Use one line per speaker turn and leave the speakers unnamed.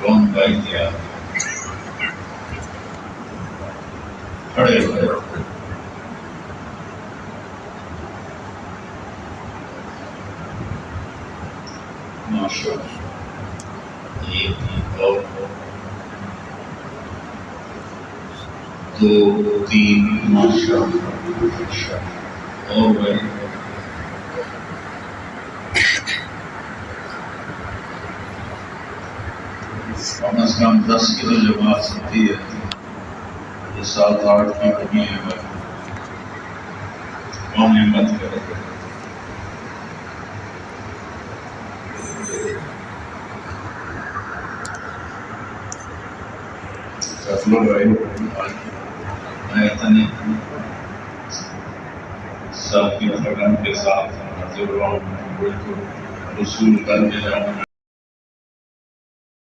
کون بھائی کیا کھڑے ہوئے ماشاء ایک اور دو تین ماشاء اور بھائی کم از کم 10 کلو جماعت سکتی ہے، یہ 7-8 کی کمی ہے بھائی، کون ہمت کرے؟ کر لو بھائی، میں اتنے سب کی لگن کے ساتھ حاضر ہوا ہوں، رسول کر کے جاؤں